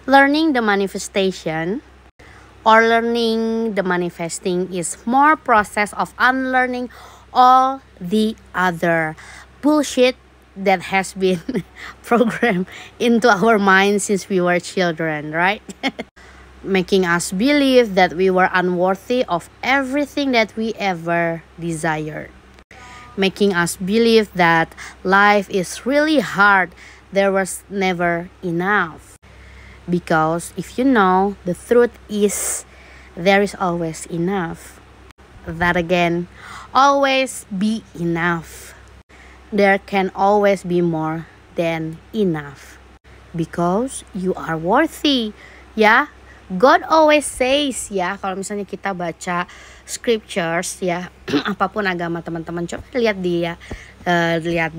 Learning the manifestation or learning the manifesting is more process of unlearning all the other bullshit that has been programmed into our minds since we were children, right? Making us believe that we were unworthy of everything that we ever desired. Making us believe that life is really hard, there was never enough. Because if you know, the truth is there is always enough. That again, always be enough. There can always be more than enough. Because you are worthy. Ya, God always says ya, kalau misalnya kita baca scriptures ya, apapun agama teman-teman, coba lihat dia. Lihat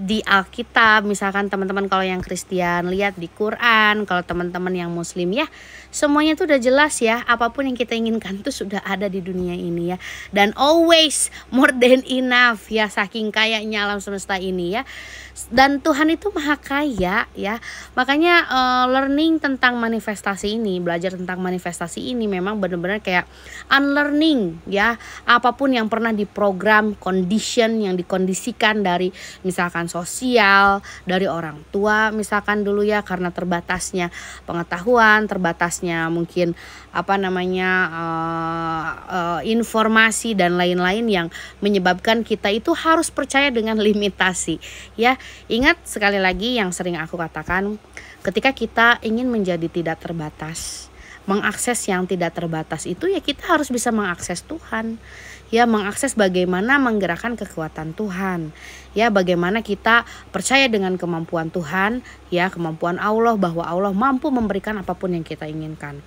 di Alkitab, misalkan teman-teman kalau yang Kristen, lihat di Quran, kalau teman-teman yang Muslim ya, semuanya itu udah jelas ya, apapun yang kita inginkan itu sudah ada di dunia ini ya, dan always more than enough ya, saking kayanya alam semesta ini ya, dan Tuhan itu maha kaya ya, makanya learning tentang manifestasi ini, belajar tentang manifestasi ini memang benar-benar kayak unlearning ya, apapun yang pernah diprogram, condition yang dikondisikan dari misalkan sosial, dari orang tua misalkan dulu ya, karena terbatasnya pengetahuan, terbatasnya mungkin informasi dan lain-lain yang menyebabkan kita itu harus percaya dengan limitasi ya. Ingat sekali lagi yang sering aku katakan, ketika kita ingin menjadi tidak terbatas, mengakses yang tidak terbatas itu ya, kita harus bisa mengakses Tuhan ya, mengakses bagaimana menggerakkan kekuatan Tuhan ya, bagaimana kita percaya dengan kemampuan Tuhan ya, kemampuan Allah, bahwa Allah mampu memberikan apapun yang kita inginkan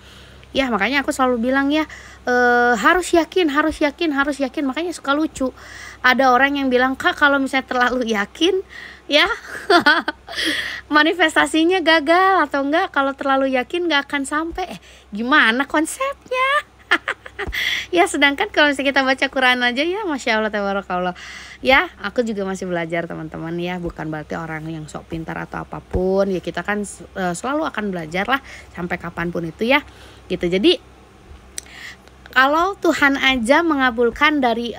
ya. Makanya aku selalu bilang ya, harus yakin. Makanya suka lucu, ada orang yang bilang, Kak, kalau misalnya terlalu yakin ya manifestasinya gagal, atau enggak kalau terlalu yakin gak akan sampai. Gimana konsepnya? Ya, sedangkan kalau misalnya kita baca Quran aja ya, Masya Allah, tabarakallah ya, aku juga masih belajar teman-teman ya, bukan berarti orang yang sok pintar atau apapun ya, kita kan selalu akan belajar lah sampai kapanpun itu ya gitu. Jadi kalau Tuhan aja mengabulkan dari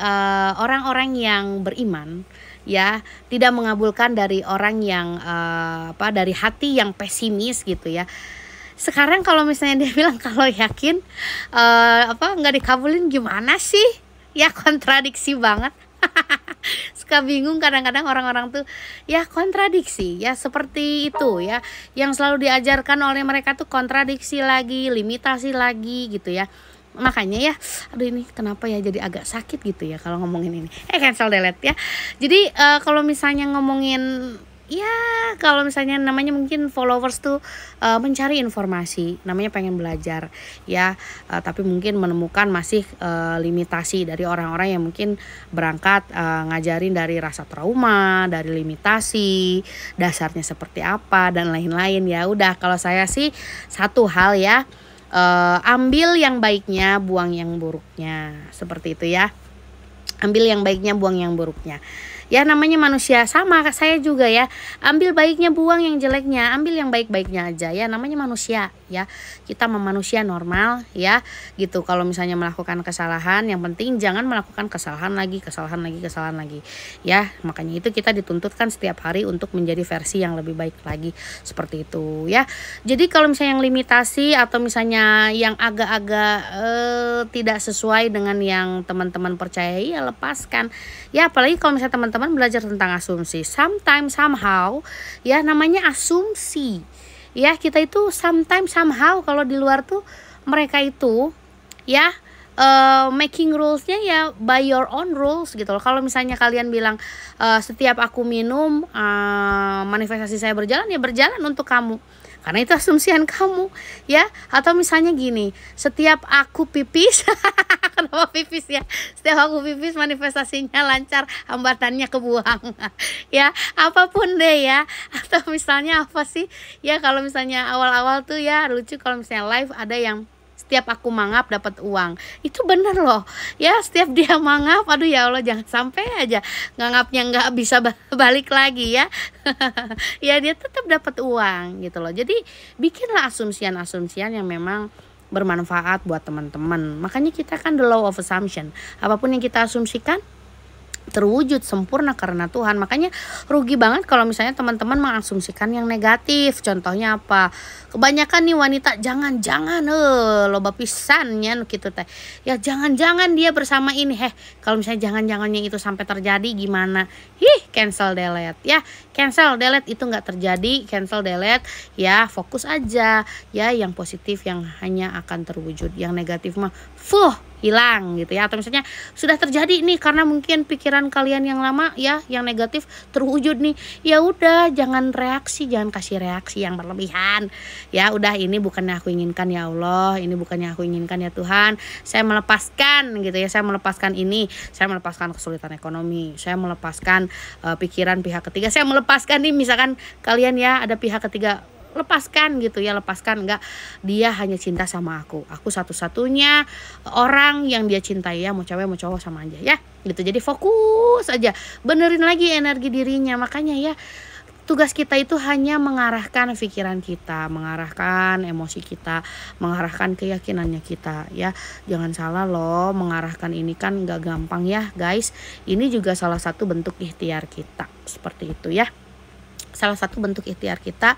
orang-orang yang beriman ya, tidak mengabulkan dari orang yang dari hati yang pesimis gitu ya. Sekarang kalau misalnya dia bilang kalau yakin nggak dikabulin, gimana sih ya, kontradiksi banget. Suka bingung kadang-kadang orang-orang tuh ya, kontradiksi ya, seperti itu ya, yang selalu diajarkan oleh mereka tuh kontradiksi lagi, limitasi lagi gitu ya. Makanya ya, aduh ini kenapa ya jadi agak sakit gitu ya kalau ngomongin ini. Cancel delete ya. Jadi kalau misalnya ngomongin ya, kalau misalnya namanya mungkin followers tuh mencari informasi, namanya pengen belajar ya, tapi mungkin menemukan masih limitasi dari orang-orang yang mungkin berangkat ngajarin dari rasa trauma, dari limitasi, dasarnya seperti apa dan lain-lain ya. Udah, kalau saya sih satu hal ya, ambil yang baiknya, buang yang buruknya, seperti itu ya. Ambil yang baiknya, buang yang buruknya. Ya, namanya manusia, sama saya juga ya. Ambil baiknya, buang yang jeleknya. Ambil yang baik-baiknya aja ya, namanya manusia ya. Kita manusia normal ya gitu. Kalau misalnya melakukan kesalahan, yang penting jangan melakukan kesalahan lagi ya. Makanya itu kita dituntutkan setiap hari untuk menjadi versi yang lebih baik lagi, seperti itu ya. Jadi kalau misalnya yang limitasi atau misalnya yang agak-agak tidak sesuai dengan yang teman-teman percaya, ya lepaskan ya. Apalagi kalau misalnya teman-teman belajar tentang asumsi, sometimes somehow ya, namanya asumsi ya, kita itu sometimes somehow, kalau di luar tuh mereka itu ya making rulesnya ya by your own rules gitu loh. Kalau misalnya kalian bilang setiap aku minum manifestasi saya berjalan, ya berjalan untuk kamu, karena itu asumsian kamu ya. Atau misalnya gini, setiap aku pipis kenapa pipis ya, setiap aku pipis manifestasinya lancar, hambatannya kebuang ya, apapun deh ya. Atau misalnya apa sih ya, kalau misalnya awal-awal tuh ya lucu, kalau misalnya live ada yang setiap aku mangap dapat uang. Itu bener loh ya, setiap dia mangap, aduh ya Allah jangan sampai aja ngangapnya nggak bisa balik lagi ya. Ya dia tetap dapat uang gitu loh. Jadi bikinlah asumsian-asumsian yang memang bermanfaat buat teman-teman. Makanya kita kan the law of assumption, apapun yang kita asumsikan terwujud sempurna karena Tuhan. Makanya rugi banget kalau misalnya teman-teman mengasumsikan yang negatif. Contohnya apa? Kebanyakan nih wanita jangan-jangan loba pisannya gitu teh. Ya jangan-jangan dia bersama ini. Kalau misalnya jangan-jangannya itu sampai terjadi gimana? Cancel delete ya. Cancel delete itu nggak terjadi, cancel delete ya, fokus aja ya yang positif yang hanya akan terwujud. Yang negatif mah hilang gitu ya. Atau misalnya sudah terjadi nih karena mungkin pikiran kalian yang lama ya yang negatif terwujud nih, ya udah jangan reaksi, jangan kasih reaksi yang berlebihan ya. Udah, ini bukannya aku inginkan ya Allah, ini bukannya aku inginkan ya Tuhan, saya melepaskan gitu ya, saya melepaskan ini, saya melepaskan kesulitan ekonomi, saya melepaskan pikiran pihak ketiga, saya melepaskan nih misalkan kalian ya ada pihak ketiga, lepaskan gitu ya, lepaskan. Enggak, dia hanya cinta sama aku satu-satunya orang yang dia cintai ya, mau cewek mau cowok sama aja ya gitu. Jadi fokus aja, benerin lagi energi dirinya. Makanya ya tugas kita itu hanya mengarahkan pikiran kita, mengarahkan emosi kita, mengarahkan keyakinannya kita ya. Jangan salah loh, mengarahkan ini kan gak gampang ya guys. Ini juga salah satu bentuk ikhtiar kita, seperti itu ya. Salah satu bentuk ikhtiar kita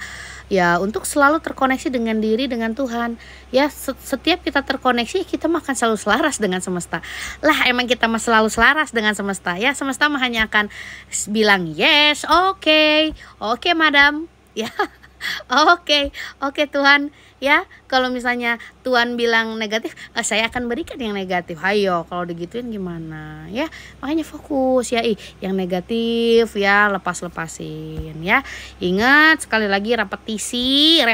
ya untuk selalu terkoneksi dengan diri, dengan Tuhan ya. Setiap kita terkoneksi, kita mah akan selalu selaras dengan semesta lah. Emang kita mah selalu selaras dengan semesta ya. Semesta mah hanya akan bilang yes, oke madam ya. Oke Tuhan ya. Kalau misalnya Tuhan bilang negatif, saya akan berikan yang negatif. Hayo, kalau digituin gimana ya. Makanya fokus ya, yang negatif ya lepasin ya. Ingat sekali lagi, repetisi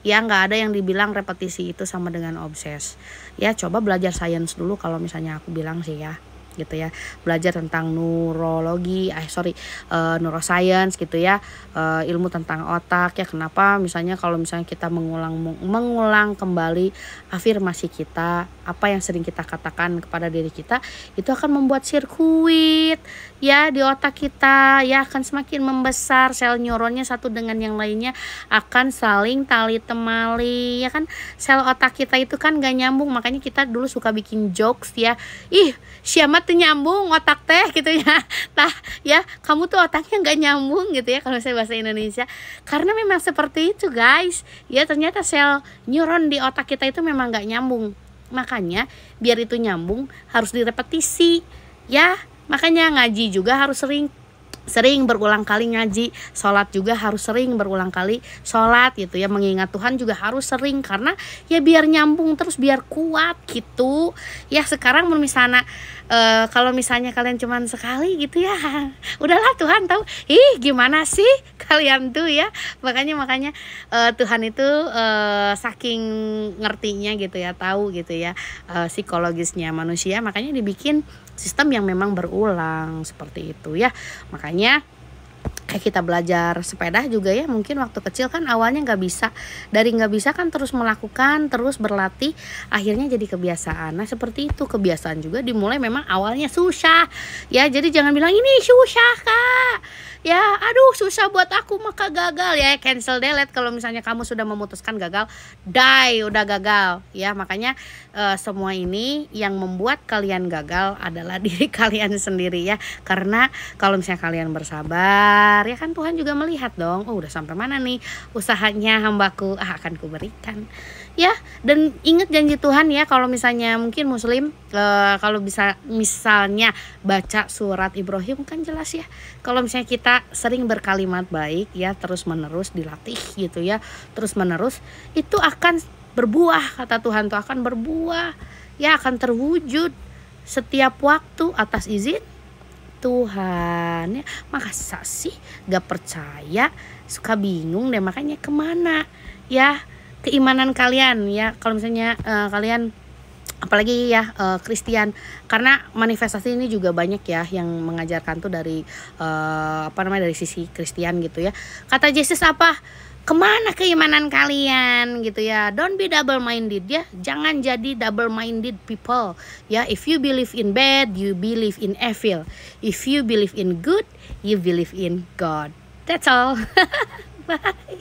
ya. Nggak ada yang dibilang repetisi itu sama dengan obses ya. Coba belajar sains dulu kalau misalnya aku bilang sih ya gitu ya. Belajar tentang neuroscience gitu ya, ilmu tentang otak ya. Kenapa misalnya kalau misalnya kita mengulang kembali afirmasi kita, apa yang sering kita katakan kepada diri kita, itu akan membuat sirkuit ya di otak kita ya, akan semakin membesar. Sel neuronnya satu dengan yang lainnya akan saling tali temali ya kan. Sel otak kita itu kan gak nyambung, makanya kita dulu suka bikin jokes ya, siamat tuh nyambung otak teh gitu ya. Tah ya, kamu tuh otaknya gak nyambung gitu ya kalau saya bahasa Indonesia. Karena memang seperti itu guys ya, ternyata sel neuron di otak kita itu memang gak nyambung. Makanya biar itu nyambung harus direpetisi ya. Makanya ngaji juga harus sering berulang kali ngaji, sholat juga harus sering berulang kali sholat gitu ya. Mengingat Tuhan juga harus sering, karena ya biar nyambung terus, biar kuat gitu ya. Sekarang misalnya kalau misalnya kalian cuman sekali gitu ya, udahlah Tuhan tahu gimana sih kalian tuh ya. Makanya Tuhan itu saking ngertinya gitu ya, tahu gitu ya psikologisnya manusia, makanya dibikin sistem yang memang berulang seperti itu ya. Makanya kayak kita belajar sepeda juga ya, mungkin waktu kecil kan awalnya nggak bisa, dari nggak bisa kan terus melakukan, terus berlatih, akhirnya jadi kebiasaan. Nah seperti itu, kebiasaan juga dimulai memang awalnya susah ya. Jadi jangan bilang ini susah kak ya, aduh susah buat aku maka gagal ya. Cancel delete kalau misalnya kamu sudah memutuskan gagal, udah gagal ya. Makanya semua ini yang membuat kalian gagal adalah diri kalian sendiri ya. Karena kalau misalnya kalian bersabar ya kan, Tuhan juga melihat dong, udah sampai mana nih usahanya hambaku, akan kuberikan ya. Dan ingat janji Tuhan ya, kalau misalnya mungkin muslim kalau bisa misalnya baca surat Ibrahim kan jelas ya, kalau misalnya kita sering berkalimat baik ya, terus menerus dilatih gitu ya, terus menerus itu akan berbuah. Kata Tuhan tuh akan berbuah ya, akan terwujud setiap waktu atas izin Tuhan ya. Masa sih gak percaya, suka bingung deh. Makanya kemana ya keimanan kalian ya, kalau misalnya kalian apalagi ya Kristen, karena manifestasi ini juga banyak ya yang mengajarkan tuh dari dari sisi Kristen gitu ya. Kata Yesus apa? Kemana keimanan kalian gitu ya? Don't be double minded ya. Jangan jadi double minded people ya. If you believe in bad, you believe in evil. If you believe in good, you believe in God. That's all. Bye.